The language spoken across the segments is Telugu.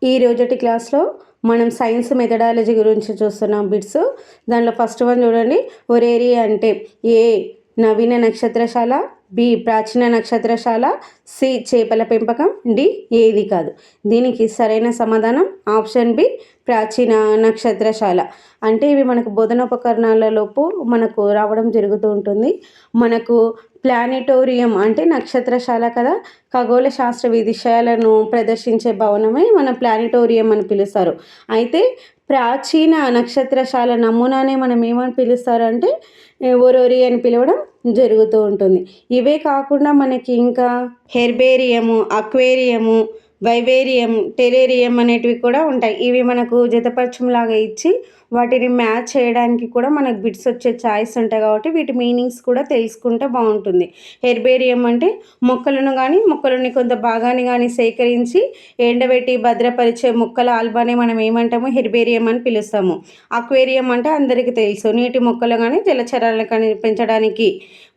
ఈ రోజటి క్లాస్లో మనం సైన్స్ మెథడాలజీ గురించి చూస్తున్నాం బిట్స్. దాంట్లో ఫస్ట్ వన్ చూడండి. ఒరేరి అంటే ఏ నవీన నక్షత్రశాల, బి ప్రాచీన నక్షత్రశాల, సి చేపల పెంపకం, డి ఏది కాదు. దీనికి సరైన సమాధానం ఆప్షన్ బి ప్రాచీన నక్షత్రశాల. అంటే ఇవి మనకు బోధనోపకరణాలలోపు మనకు రావడం జరుగుతూ ఉంటుంది. మనకు ప్లానిటోరియం అంటే నక్షత్రశాల కదా, ఖగోళ శాస్త్ర విషయాలను ప్రదర్శించే భవనమే మన ప్లానిటోరియం అని పిలుస్తారు. అయితే ప్రాచీన నక్షత్రశాల నమూనానే మనం ఏమని పిలుస్తారు అంటే ఒరోరి అని పిలవడం జరుగుతూ ఉంటుంది. ఇవే కాకుండా మనకి ఇంకా హెర్బేరియము, అక్వేరియము, వైవేరియం, టెరేరియం అనేటివి కూడా ఉంటాయి. ఇవి మనకు జతపరచంలాగా ఇచ్చి వాటిని మ్యాచ్ చేయడానికి కూడా మనకు బిట్స్ వచ్చే ఛాయిస్ ఉంటాయి. కాబట్టి వీటి మీనింగ్స్ కూడా తెలుసుకుంటే బాగుంటుంది. హెర్బేరియం అంటే మొక్కలని కొంత భాగాన్ని కానీ సేకరించి ఎండబెట్టి భద్రపరిచే మొక్కల ఆల్బానే మనం ఏమంటాము, హెర్బేరియం అని పిలుస్తాము. అక్వేరియం అంటే అందరికీ తెలుసు, నీటి మొక్కలు కానీ జలచరాలను కానీ పెంచడానికి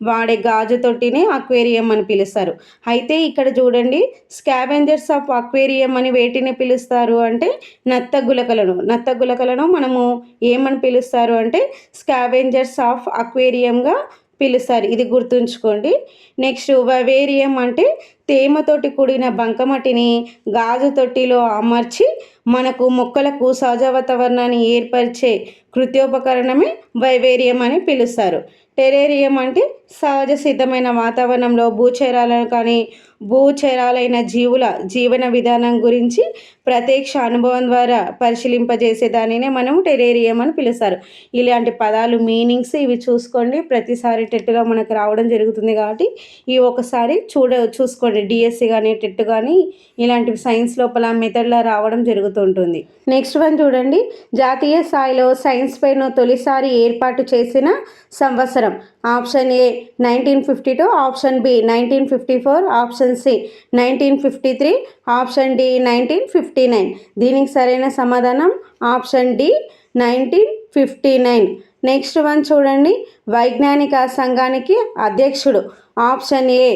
వాడే గాజు తొట్టిని అక్వేరియం అని పిలుస్తారు. అయితే ఇక్కడ చూడండి, స్కావెంజర్స్ ఆఫ్ అక్వేరియం అని వేటిని పిలుస్తారు అంటే నత్తగులకలను మనము ఏమని పిలుస్తారు అంటే స్కావెంజర్స్ ఆఫ్ అక్వేరియంగా పిలుస్తారు. ఇది గుర్తుంచుకోండి. నెక్స్ట్ వైవేరియం అంటే తేమతోటి కూడిన బంకమట్టిని గాజు తొట్టిలో అమర్చి మనకు మొక్కలకు సహజ వాతావరణాన్ని ఏర్పరిచే కృత్యోపకరణమే వైవేరియం అని పిలుస్తారు. టెరేరియం అంటే సహజ సిద్ధమైన వాతావరణంలో భూచరాలైన జీవుల జీవన విధానం గురించి ప్రత్యక్ష అనుభవం ద్వారా పరిశీలింపజేసే దానినే మనం టెరేరియం అని పిలుస్తారు. ఇలాంటి పదాలు మీనింగ్స్ ఇవి చూసుకోండి. ప్రతిసారి టెట్లో మనకు రావడం జరుగుతుంది కాబట్టి ఇవి ఒకసారి చూసుకోండి. డిఎస్సి కానీ టెట్ కానీ ఇలాంటివి సైన్స్ లోపల మెథడ్లో రావడం జరుగుతుంటుంది. నెక్స్ట్ వన్ చూడండి. జాతీయ స్థాయిలో సైన్స్ ఫెయిర్ను తొలిసారి ఏర్పాటు చేసిన సంవత్సరం. Option A 1952, option B 1954, option C 1953, option D 1959. దీనికి సరైన సమాధానం ఆప్షన్ డి 1959. నెక్స్ట్ వన్ చూడండి. వైజ్ఞానిక సంఘానికి అధ్యక్షుడు. Option A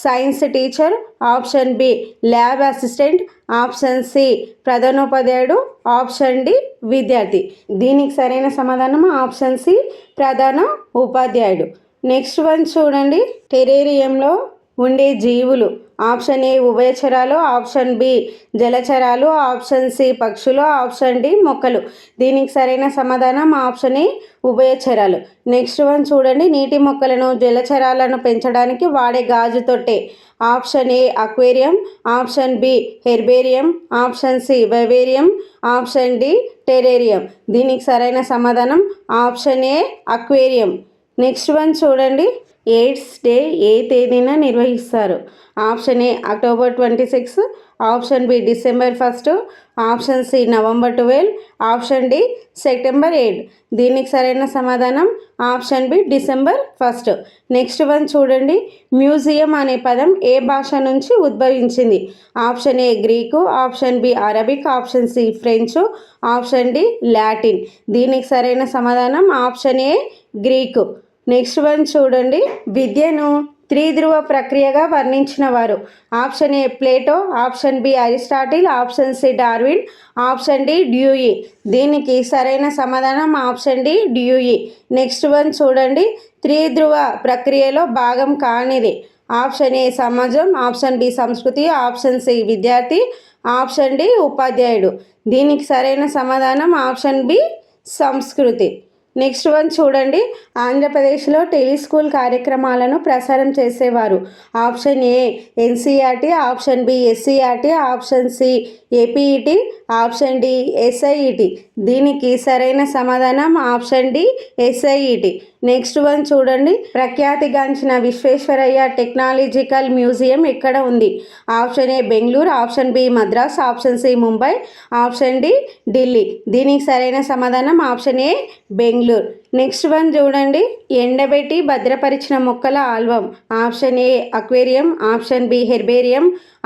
science teacher, option B lab assistant, option C ప్రధానోపాధ్యాయుడు, ఆప్షన్ డి విద్యార్థి. దీనికి సరైన సమాధానం ఆప్షన్ సి ప్రధాన ఉపాధ్యాయుడు. నెక్స్ట్ వన్ చూడండి. టెరేరియంలో ఉండే జీవులు. ఆప్షన్ ఏ ఉభయచరాలు, ఆప్షన్ బి జలచరాలు, ఆప్షన్ సి పక్షులు, ఆప్షన్ డి మొక్కలు. దీనికి సరైన సమాధానం ఆప్షన్ ఏ ఉభయచరాలు. నెక్స్ట్ వన్ చూడండి. నీటి మొక్కలను జలచరాలను పెంచడానికి వాడే గాజు తొట్టె. Option A aquarium, option B herbarium, option C vivarium, option D terrarium. దీనికి సరైన సమాధానం option A aquarium. Next one చూడండి. ఎయిడ్స్ డే ఏ తేదీన నిర్వహిస్తారు? Option A October 26, option B December 1, option C November 12, option D September 8. దీనికి సరైన సమాధానం option B December 1. Next one చూడండి. మ్యూజియం అనే పదం ఏ భాష నుంచి ఉద్భవించింది? Option A Greek, option B Arabic, option C French, option D Latin. దీనికి సరైన సమాధానం option A Greek. Next one చూడండి. విద్యను త్రిధ్రువ ప్రక్రియగా వర్ణించిన వారు. Option A Plato, option B Aristotle, option C Darwin, option D Dewey. దీనికి సరైన సమాధానం option D Dewey. Next one చూడండి. త్రిధ్రువ ప్రక్రియలో భాగం కానిది. ఆప్షన్ ఏ సమాజం, ఆప్షన్ బి సంస్కృతి, ఆప్షన్ సి విద్యార్థి, ఆప్షన్ డి ఉపాధ్యాయుడు. దీనికి సరైన సమాధానం ఆప్షన్ బి సంస్కృతి. నెక్స్ట్ వన్ చూడండి. ఆంధ్రప్రదేశ్లో టెలిస్కూల్ కార్యక్రమాలను ప్రసారం చేసేవారు. Option A NCERT, option B SCERT, option C APET, option D SIET. దీనికి సరైన సమాధానం option D SIET. Next one చూడండి. ప్రఖ్యాతిగాంచిన విశ్వేశ్వరయ్య టెక్నాలజికల్ మ్యూజియం ఎక్కడ ఉంది? Option A Bengaluru, option B Madras, option C Mumbai, option D Delhi. దీనికి సరైన సమాధానం option A Bengaluru. Next one చూడండి. ఎండబెట్టి భద్రపరిచిన మొక్కల album. Option A aquarium, option B herbarium,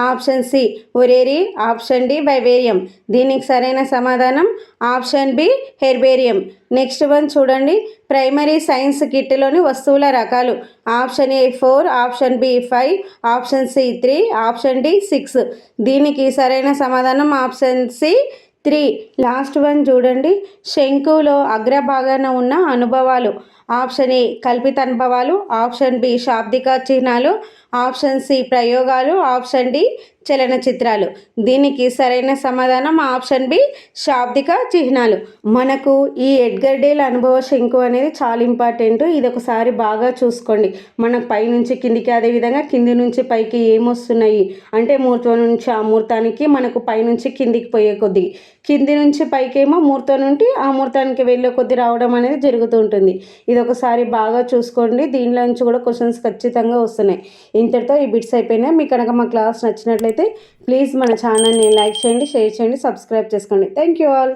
option C orrery, option D vivarium. దీనికి సరైన సమాధానం option B herbarium. Next one చూడండి, ప్రైమరీ సైన్స్ కిట్లోని వస్తువుల రకాలు. Option A 4, option B 5, option C 3, option D 6. దీనికి సరైన సమాధానం ఆప్షన్ సి 3. లాస్ట్ వన్ చూడండి, శంకులో అగ్రభాగాన ఉన్న అనుభవాలు. ఆప్షన్ ఏ కల్పిత అనుభవాలు, ఆప్షన్ బి శాబ్దిక చిహ్నాలు, ఆప్షన్ సి ప్రయోగాలు, ఆప్షన్ డి చలనచిత్రాలు. దీనికి సరైన సమాధానం ఆప్షన్ బి శాబ్దిక చిహ్నాలు. మనకు ఈ ఎడ్గర్ డేల్ అనుభవ శంకు అనేది చాలా ఇంపార్టెంట్. ఇది ఒకసారి బాగా చూసుకోండి. మనకు పైనుంచి కిందికి, అదేవిధంగా కింది నుంచి పైకి ఏమొస్తున్నాయి అంటే మూర్తం నుంచి అమూర్తానికి, మనకు పైనుంచి కిందికి పోయే కొద్దీ, కింది నుంచి పైకేమో మూర్తం నుండి అమూర్తానికి వెళ్ళే కొద్దీ రావడం అనేది జరుగుతూ ఉంటుంది. ఇది ఒకసారి బాగా చూసుకోండి. దీనిలో నుంచి కూడా క్వశ్చన్స్ ఖచ్చితంగా వస్తున్నాయి. ఇంతటితో ఈ బిట్స్ అయిపోయినాయి. మీకు కనుక మా క్లాస్ నచ్చినట్లయితే ప్లీజ్ మన ఛానల్ని లైక్ చేయండి, షేర్ చేయండి, సబ్స్క్రైబ్ చేసుకోండి. Thank you all.